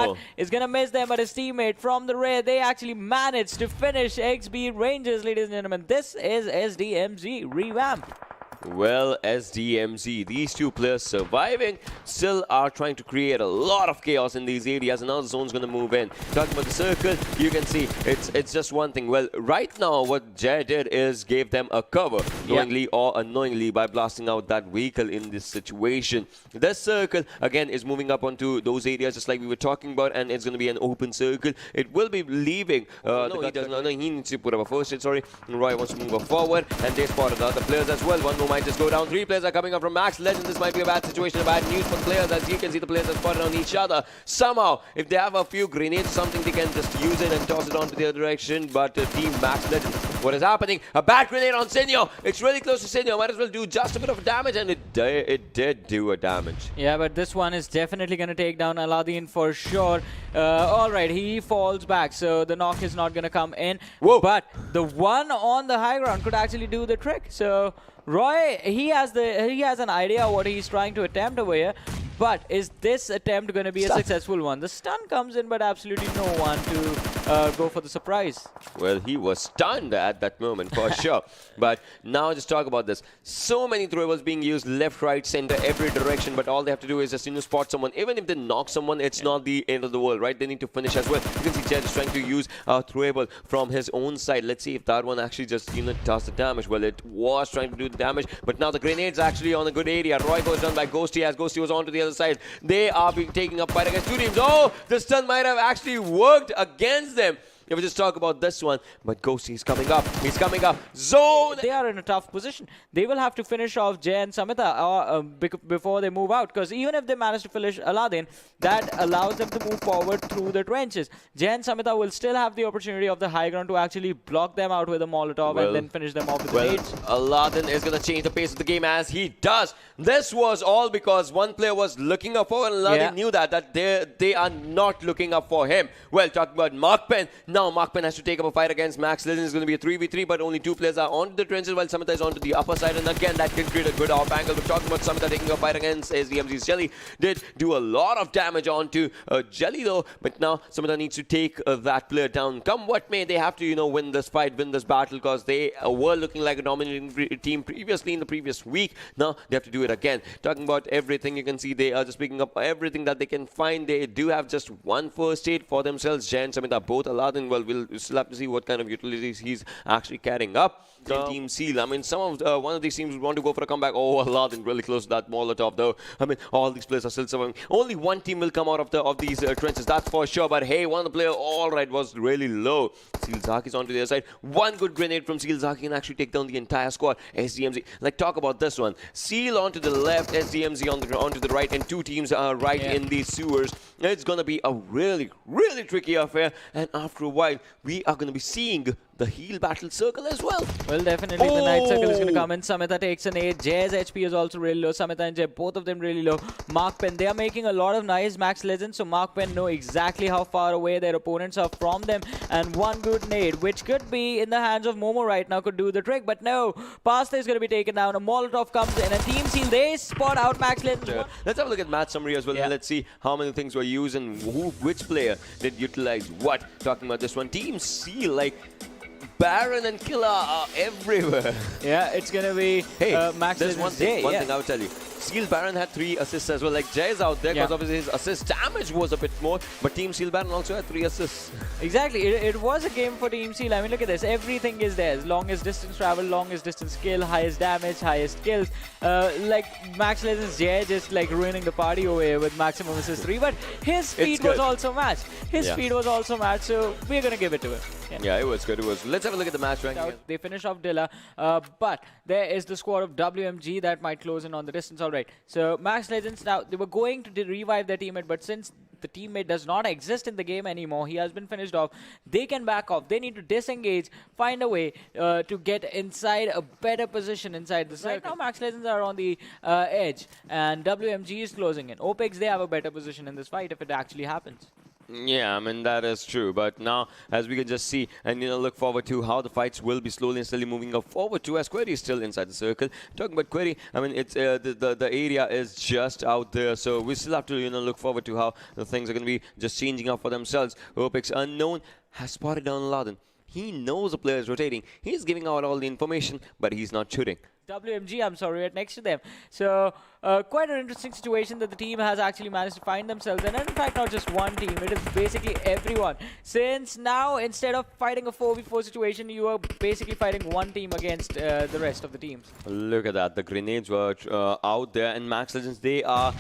shot is going to miss them, but his teammate from the rear, they actually managed to finish XB Rangers, ladies and gentlemen. This is SDMG revamped. Well, SDMG, these two players surviving, still are trying to create a lot of chaos in these areas, and now the zone's going to move in. Talking about the circle, you can see it's just one thing. Well, right now what Jay did is gave them a cover, knowingly or unknowingly, by blasting out that vehicle in this situation. This circle, again, is moving up onto those areas just like we were talking about, and it's going to be an open circle. It will be leaving. No, he does not. No, he needs to put up a first hit, sorry. Roy wants to move up forward, and they spotted the other players as well. One more might just go down. 3 players are coming up from Max Legend. This might be a bad situation, a bad news for the players. As you can see, the players are spotted on each other. Somehow, if they have a few grenades, something, they can just use it and toss it onto the other direction. But Team Max Legend, what is happening? A bad grenade on Sinyo. It's really close to Sinyo. Might as well do just a bit of damage, and it did do a damage. Yeah, but this one is definitely going to take down Aladdin for sure. All right, he falls back, so the knock is not going to come in. Whoa. But the one on the high ground could actually do the trick. So Roy, he has an idea what he's trying to attempt over here. But is this attempt going to be a successful one? The stun comes in, but absolutely no one to go for the surprise. Well, he was stunned at that moment for sure. But now just talk about this. So many throwables being used left, right, center, every direction. But all they have to do is just spot someone. Even if they knock someone, it's not the end of the world, right? They need to finish as well. You can see Jed is trying to use a throwable from his own side. Let's see if that one actually just does the damage. Well, it was trying to do the damage, but now the grenade's actually on a good area. Roy goes down by Ghosty as Ghosty was on to the other side. They are being taken up fight against 2 teams. Oh, the stun might have actually worked against them. If we just talk about this one, but Ghosty is coming up. He's coming up. Zone! They are in a tough position. They will have to finish off Jay and Samita before they move out. Because even if they manage to finish Aladdin, that allows them to move forward through the trenches. Jay and Samita will still have the opportunity of the high ground to actually block them out with a Molotov and then finish them off with the nades. Aladdin is going to change the pace of the game as he does. This was all because one player was looking up for, and Aladdin knew that they are not looking up for him. Well, talking about Mark Penn. Now Mark Penn has to take up a fight against Max Legend. It's going to be a 3v3, but only 2 players are onto the trenches while Samita is onto the upper side. And again, that can create a good off angle. We're talking about Samita taking a fight against SDMG's Jelly. Did do a lot of damage onto Jelly though, but now Samita needs to take that player down. Come what may, they have to win this fight, win this battle, because they were looking like a dominating team previously in the previous week. Now they have to do it again. Talking about everything, you can see they are just picking up everything that they can find. They do have just one first aid for themselves. Jay and Samita both. Aladdin, well, we'll still have to see what kind of utilities he's actually carrying up. Team Seal, I mean, one of these teams want to go for a comeback. Oh, Aladdin really close to that Molotov though. I mean, all these players are still surviving. Only one team will come out of these trenches, that's for sure. But hey, one of the players, all right, was really low. Seal Zaki's onto the other side. One good grenade from Seal Zaki can actually take down the entire squad. SDMG, like, talk about this one. Seal onto the left, SDMG onto the right, and 2 teams are right in these sewers. It's going to be a really, really tricky affair. And after a while, we are going to be seeing the heal battle circle as well. Well, definitely the night circle is going to come in. Samita takes an 8. Jay's HP is also really low. Samita and Jay, both of them really low. Mark Penn, they are making a lot of nice Max Legends, so Mark Penn know exactly how far away their opponents are from them. And one good nade, which could be in the hands of Momo right now, could do the trick. But no, Pasta is going to be taken down. A Molotov comes in, and Team Seal, they spot out Max Legends. Let's have a look at match summary as well. Let's see how many things were used and which player did utilize what. Talking about this one, Team Seal, like, Baron and Killer are everywhere. Yeah, it's going to be Max there's Legends. One thing I would tell you. Seal Baron had 3 assists as well. Like, Jay's out there because obviously his assist damage was a bit more, but Team Seal Baron also had 3 assists. Exactly. It was a game for Team Seal. I mean, look at this. Everything is there. Longest distance travel, longest distance skill, highest damage, highest kills. Like, Max Legends Jay just like ruining the party over here with maximum assist 3, but his speed was also matched. His speed was also matched, so we're going to give it to him. Yeah, it was good. It was. Let's have a look at the match ranking. They finish off Dilla, but there is the squad of WMG that might close in on the distance. All right. So Max Legends, now they were going to revive their teammate, but since the teammate does not exist in the game anymore, he has been finished off, they can back off. They need to disengage, find a way to get inside a better position inside the circle. Right now, Max Legends are on the edge, and WMG is closing in. OPEX, they have a better position in this fight if it actually happens. Yeah, I mean, that is true. But now, as we can just see and, look forward to how the fights will be slowly and steadily moving up forward to, as Query is still inside the circle. Talking about Query, I mean, it's the area is just out there. So we still have to, look forward to how the things are going to be just changing up for themselves. Opix Unknown has spotted down Aladdin. He knows the player is rotating. He's giving out all the information, but he's not shooting. WMG, I'm sorry, right next to them. So, quite an interesting situation that the team has actually managed to find themselves in. And in fact, not just one team, it is basically everyone. Since now, instead of fighting a 4v4 situation, you are basically fighting one team against the rest of the teams. Look at that. The grenades were out there, and Max Legends, they are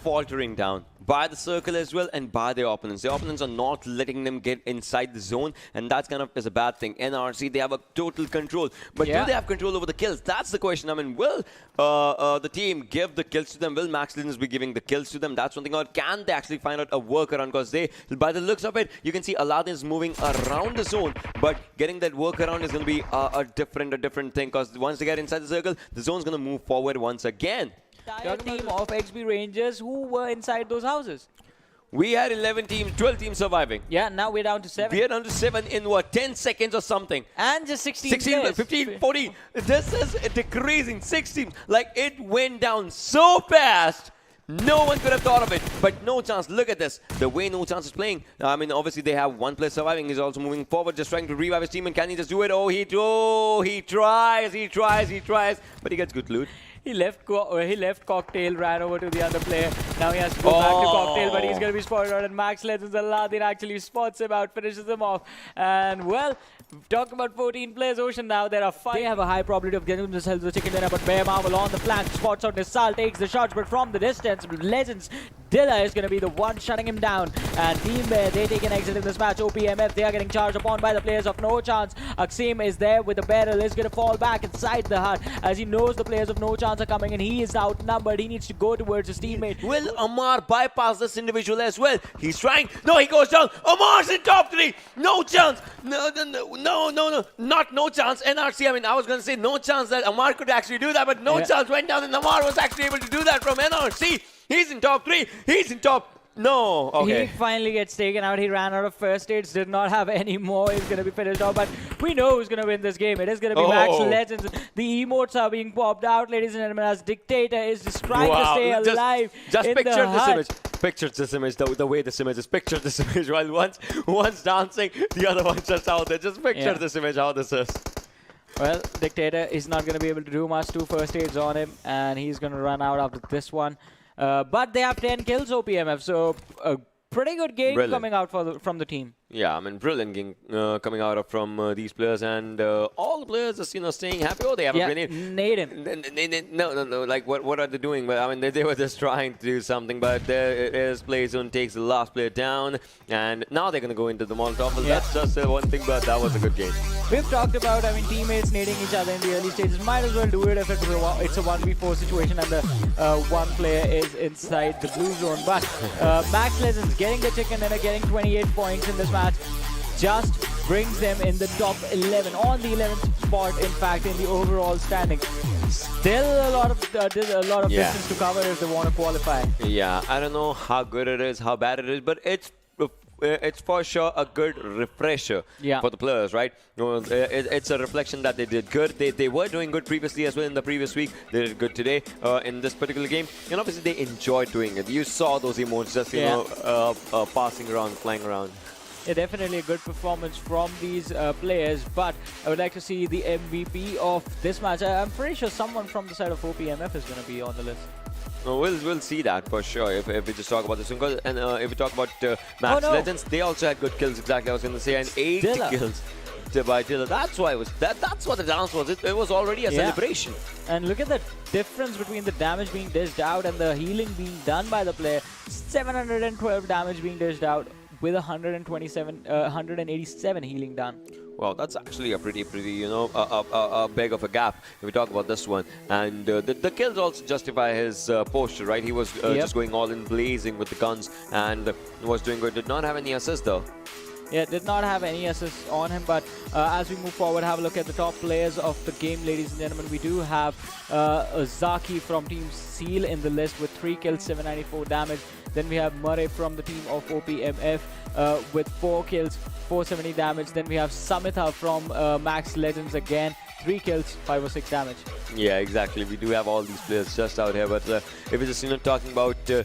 faltering down by the circle as well and by their opponents. Their opponents are not letting them get inside the zone, and that's kind of is a bad thing. NRC, they have a total control, but do they have control over the kills? That's the question. I mean, will the team give the kills to them? Will Max Legends be giving the kills to them? That's one thing. Or can they actually find out a workaround? Because by the looks of it, you can see Aladdin is moving around the zone, but getting that workaround is going to be a different thing. Because once they get inside the circle, the zone's going to move forward once again. Entire team of XB Rangers who were inside those houses. We had 11 teams, 12 teams surviving. Yeah, now we're down to 7. We're down to 7 in what, 10 seconds or something? And just 16 players. 15, 14. This is decreasing. 6 teams. Like, it went down so fast. No one could have thought of it, but no chance. Look at this. The way No Chance is playing. I mean, obviously they have one player surviving. He's also moving forward, just trying to revive his team. And can he just do it? Oh, he tries, but he gets good loot. He left Cocktail, ran over to the other player. Now he has to go back to Cocktail, but he's going to be spotted out. And Max Legends Aladdin actually spots him out, finishes him off. And well, talk about 14 players, Ocean now. There are 5. They have a high probability of getting themselves the chicken dinner, but Bear Marvel on the flank spots out Nisal, takes the shots, but from the distance, Legends Dilla is going to be the one shutting him down. And Team Bear, they take an exit in this match. OPMF, they are getting charged upon by the players of No Chance. Aksim is there with the barrel, is going to fall back inside the hut as he knows the players of No Chance are coming and he is outnumbered. He needs to go towards his teammate. Will Amar bypass this individual as well? He's trying. No, he goes down. Amar's in top 3. No chance. No. Not No Chance. NRC, I mean, I was going to say no chance that Amar could actually do that, but No Chance went down and Amar was actually able to do that from NRC. He's in top 3. He's in top. No. Okay. He finally gets taken out. He ran out of first aids, did not have any more. He's going to be finished off, but we know who's going to win this game. It is going to be Max Legends. The emotes are being popped out, ladies and gentlemen, as Dictator is just trying to stay alive. Just picture this image. Picture this image, the way this image is. Picture this image while one's dancing, the other one's just out there. Just picture this image, how this is. Well, Dictator is not going to be able to do much. 2 first aids on him, and he's going to run out after this one. But they have 10 kills, OPMF, so a pretty good game coming out from the team. Yeah, I mean, brilliant game coming out from these players, and all the players are, staying happy. Oh, they have a grenade. Nade him. No. Like, what are they doing? Well, I mean, they were just trying to do something, but there is Playzone takes the last player down, and now they're going to go into the Molotov. Well, that's just one thing, but that was a good game. We've talked about, I mean, teammates nading each other in the early stages. Might as well do it if it's a 1v4 situation and the one player is inside the blue zone. But Max Legends getting the chicken dinner, getting 28 points in this match, just brings them in the top 11, on the 11th spot, in fact, in the overall standing. Still a lot of distance to cover if they want to qualify. Yeah, I don't know how good it is, how bad it is, but it's for sure a good refresher for the players, right? It's a reflection that they did good. They were doing good previously as well in the previous week. They did good today in this particular game. And obviously they enjoyed doing it. You saw those emotes just, passing around, flying around. Yeah, definitely a good performance from these players, but I would like to see the MVP of this match. I'm pretty sure someone from the side of OPMF is going to be on the list. We'll see that for sure if we just talk about this one. And if we talk about Max Legends, they also had good kills, exactly I was going to say, and 8 kills by Dilla. That's why that's what the dance was. It was already a celebration. And look at the difference between the damage being dished out and the healing being done by the player. 712 damage being dished out with 187 healing done. Well, that's actually a pretty, a big of a gap if we talk about this one. And the kills also justify his posture, right? He was just going all in blazing with the guns and was doing good. Did not have any assists though. Yeah, did not have any assists on him, but as we move forward, have a look at the top players of the game, ladies and gentlemen. We do have Zaki from Team Seal in the list with 3 kills, 794 damage. Then we have Murray from the team of OPMF with 4 kills, 470 damage. Then we have Samitha from Max Legends again, 3 kills, 506 damage. Yeah, exactly. We do have all these players just out here, but if we're just talking about the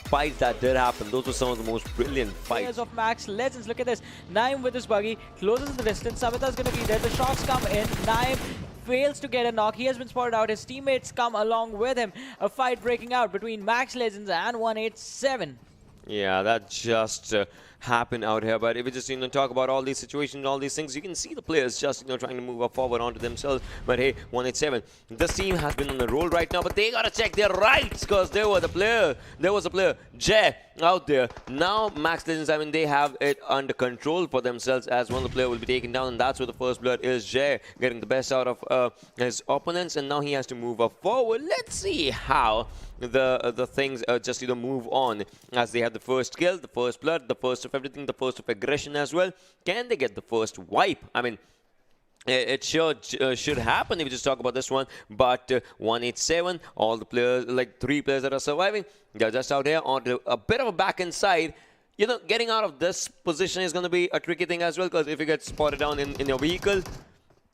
fights that did happen, those were some of the most brilliant fights. Players of Max Legends, look at this. Naeem with his buggy closes the distance. Samitha's going to be there. The shots come in. Naeem fails to get a knock. He has been spotted out. His teammates come along with him. A fight breaking out between Max Legends and 187. Yeah, that just happened out here. But if we just talk about all these situations, all these things, you can see the players just trying to move up forward onto themselves. But hey, 187, this team has been on the roll right now, but they gotta check their rights because there was a player, Jay, out there. Now Max Legends, I mean, they have it under control for themselves as one of the players will be taken down, and that's where the first blood is. Jay getting the best out of his opponents, and now he has to move up forward. Let's see how the things just move on as they have the first kill, the first blood, the first of everything, the first of aggression as well. Can they get the first wipe? I mean, it should happen if we just talk about this one, but 187, all the players, like 3 players that are surviving, they're just out here on a bit of a back end side. Getting out of this position is going to be a tricky thing as well, because if you get spotted down in your vehicle,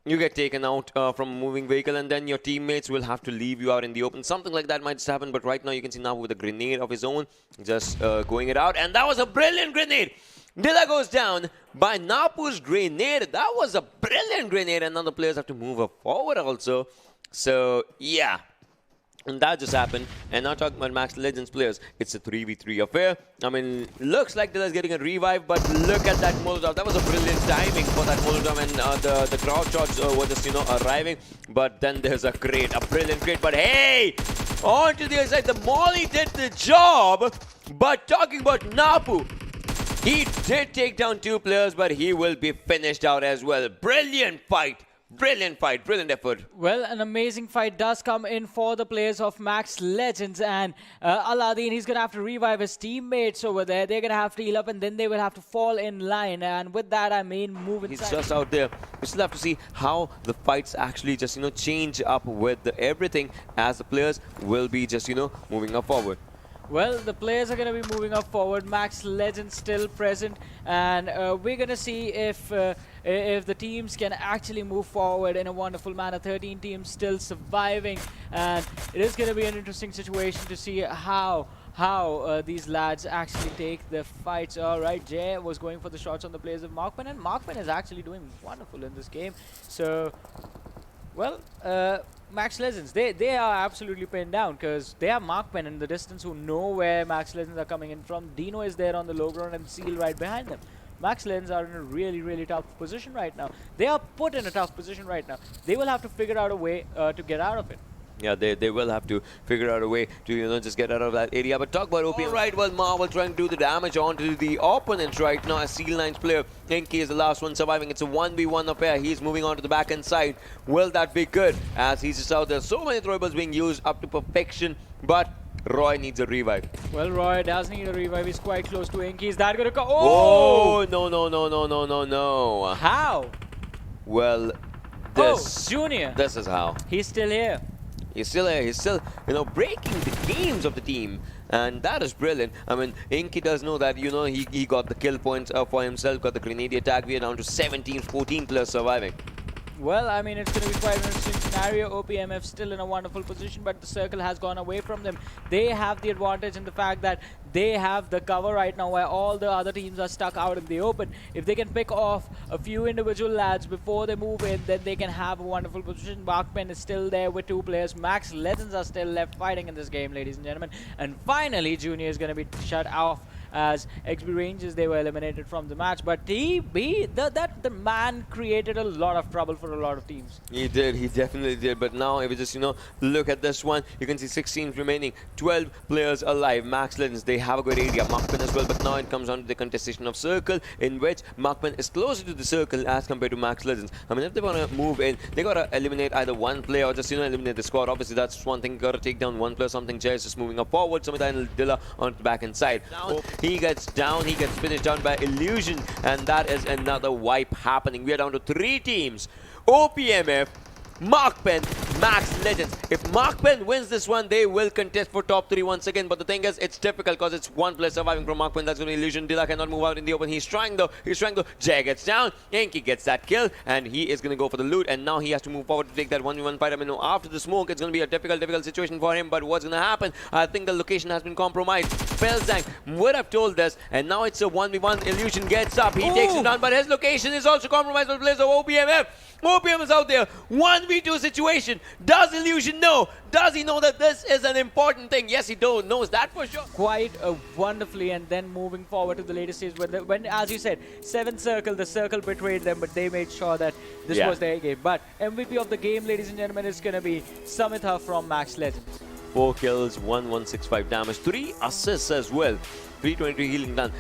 you get taken out from a moving vehicle, and then your teammates will have to leave you out in the open. Something like that might just happen, but right now you can see now with a grenade of his own, just going it out, and that was a brilliant grenade. Dilla goes down by Napu's grenade. That was a brilliant grenade, and now the players have to move up forward also. So, yeah. And that just happened. And now talking about Max Legends players, it's a 3v3 affair. I mean, looks like Dilla's getting a revive, but look at that Molotov. That was a brilliant timing for that Molotov, and the crowd shots were just, arriving. But then there's a brilliant crate. But hey, on to the other side, the Molly did the job. But talking about Napu, he did take down 2 players, but he will be finished out as well. Brilliant fight. Brilliant fight, brilliant effort. Well, an amazing fight does come in for the players of Max Legends, and Aladdin, he's going to have to revive his teammates over there. They're going to have to heal up, and then they will have to fall in line. And with that, I mean, move inside. He's just out there. We still have to see how the fights actually just, change up with everything, as the players will be just, moving up forward. Well, the players are going to be moving up forward. Max Legends still present, and we're going to see if the teams can actually move forward in a wonderful manner. 13 teams still surviving, and it is going to be an interesting situation to see how these lads actually take the fights. All right, Jay was going for the shots on the players of Markman, and Markman is actually doing wonderful in this game. So, well, Max Legends, they are absolutely pinned down because they have Markman in the distance who know where Max Legends are coming in from. Dino is there on the low ground and Seal right behind them. Max Legends are in a really, really tough position right now. They are put in a tough position right now. They will have to figure out a way to get out of it. Yeah, they will have to figure out a way to, just get out of that area. But talk about OPM. All right, well, Marvel trying to do the damage onto the opponents right now. As Seal9's player, Inky is the last one surviving. It's a 1v1 affair. He's moving on to the back-end side. Will that be good? As he's just out there. So many throwables being used up to perfection. But Roy needs a revive. Well, Roy does need a revive. He's quite close to Inky. Is that going to go? Oh! No. How? Well, this... Oh, Junior. This is how. He's still here. He's still here. He's still, breaking the games of the team. And that is brilliant. I mean, Inky does know that, he got the kill points for himself, got the grenade attack. We are down to 17, 14 players surviving. Well, I mean, it's going to be quite an interesting scenario. OPMF still in a wonderful position, but the circle has gone away from them. They have the advantage in the fact that they have the cover right now where all the other teams are stuck out in the open. If they can pick off a few individual lads before they move in, then they can have a wonderful position. Markman is still there with 2 players. Max Legends are still left fighting in this game, ladies and gentlemen. And finally, Junior is going to be shut off as XB Rangers, they were eliminated from the match. But that the man created a lot of trouble for a lot of teams. He did, he definitely did. But now, if you just, look at this one, you can see 16 remaining, 12 players alive. Max Legends, they have a good area. Markman as well, but now it comes down to the contestation of circle, in which Markman is closer to the circle as compared to Max Legends. I mean, if they want to move in, they got to eliminate either one player or just, eliminate the squad. Obviously, that's one thing. Got to take down one player, something. Jay is just moving up forward. Samita and Dilla on the back end side. Down. He gets down, he gets finished down by Illusion, and that is another wipe happening. We are down to 3 teams. OPMF, Markpen, Max Legends. If Markpen wins this one, they will contest for top 3 once again. But the thing is, it's difficult because it's one player surviving from Markpen. That's going to be Illusion. Dilla cannot move out in the open. He's trying though. Jay gets down. Enki gets that kill, and he is going to go for the loot. And now he has to move forward to take that 1v1 fight. I mean, after the smoke, it's going to be a difficult situation for him. But what's going to happen? I think the location has been compromised. Felzang would have told us, and now it's a 1v1. Illusion gets up. He takes it down, but his location is also compromised by the players of OPMF. OPM is out there. 1v2 situation. Does Illusion know? Does he know that this is an important thing? Yes, he knows that for sure. Quite wonderfully, and then moving forward to the later stage when, as you said, 7th circle, the circle betrayed them, but they made sure that this was their game. But MVP of the game, ladies and gentlemen, is going to be Samitha from Max Legends. 4 kills, 1165 damage, 3 assists as well. 323 healing done.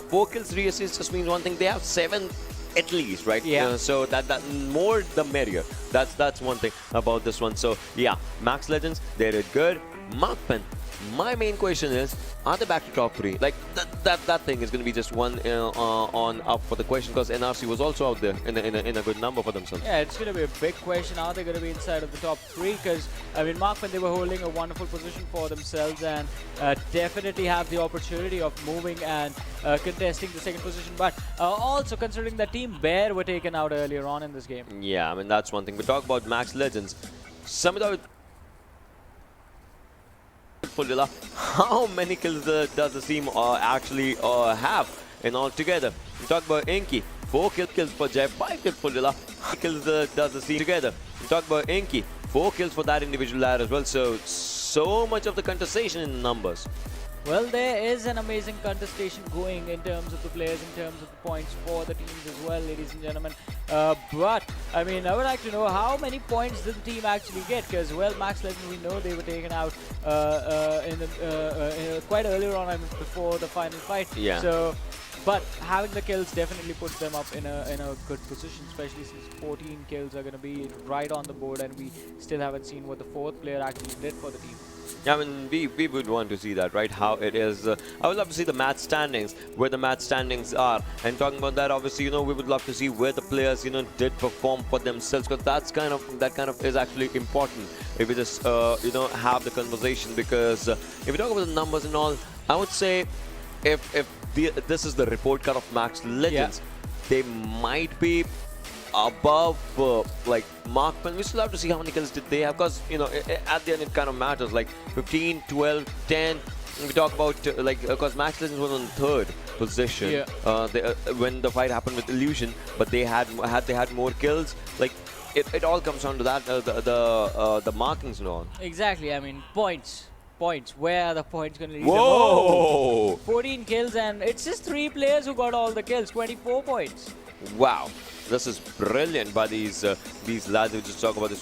4 kills, 3 assists just means one thing. They have 7 at least, right? Yeah. So that more the merrier. That's one thing about this one. So yeah, Max Legends, they did good. Markpen, my main question is, are they back to top 3? Like that thing is going to be just one on up for the question, because NRC was also out there in a good number for themselves. Yeah, it's going to be a big question. Are they going to be inside of the top 3? Because I mean, Markpen, they were holding a wonderful position for themselves and definitely have the opportunity of moving and contesting the 2nd position. But also considering that Team Bear were taken out earlier on in this game. Yeah, I mean that's one thing. We talk about Max Legends. Samita, how many kills does the team actually have in all together? We talk about Enki, 4 kills for Jay, 5 kills for Dilla. Kills does the team together. We talk about Enki, 4 kills for that individual lad as well. So much of the contestation in numbers. Well, there is an amazing contestation going in terms of the players, in terms of the points for the teams as well, ladies and gentlemen. But, I mean, I would like to know how many points did the team actually get? Because, well, Max Legends, we know they were taken out quite earlier on, I mean, before the final fight. Yeah. So, but having the kills definitely puts them up in a good position, especially since 14 kills are going to be right on the board, and we still haven't seen what the 4th player actually did for the team. Yeah, I mean, we would want to see that, right? How it is. I would love to see the match standings, where the match standings are. And talking about that, obviously, we would love to see where the players, did perform for themselves, because that kind of is actually important. If we just, have the conversation, because if we talk about the numbers and all, I would say if this is the report card of Max Legends, they might be above like Markpen. We still have to see how many kills did they have, because at the end it kind of matters, like 15, 12, 10. We talk about because Max Legends was on 3rd position when the fight happened with Illusion, but they had more kills. Like it all comes down to that, the markings and all. Exactly. I mean, points. Where are the points going to lead? Whoa! 14 kills, and it's just 3 players who got all the kills. 24 points. Wow, this is brilliant by these lads who just talk about this.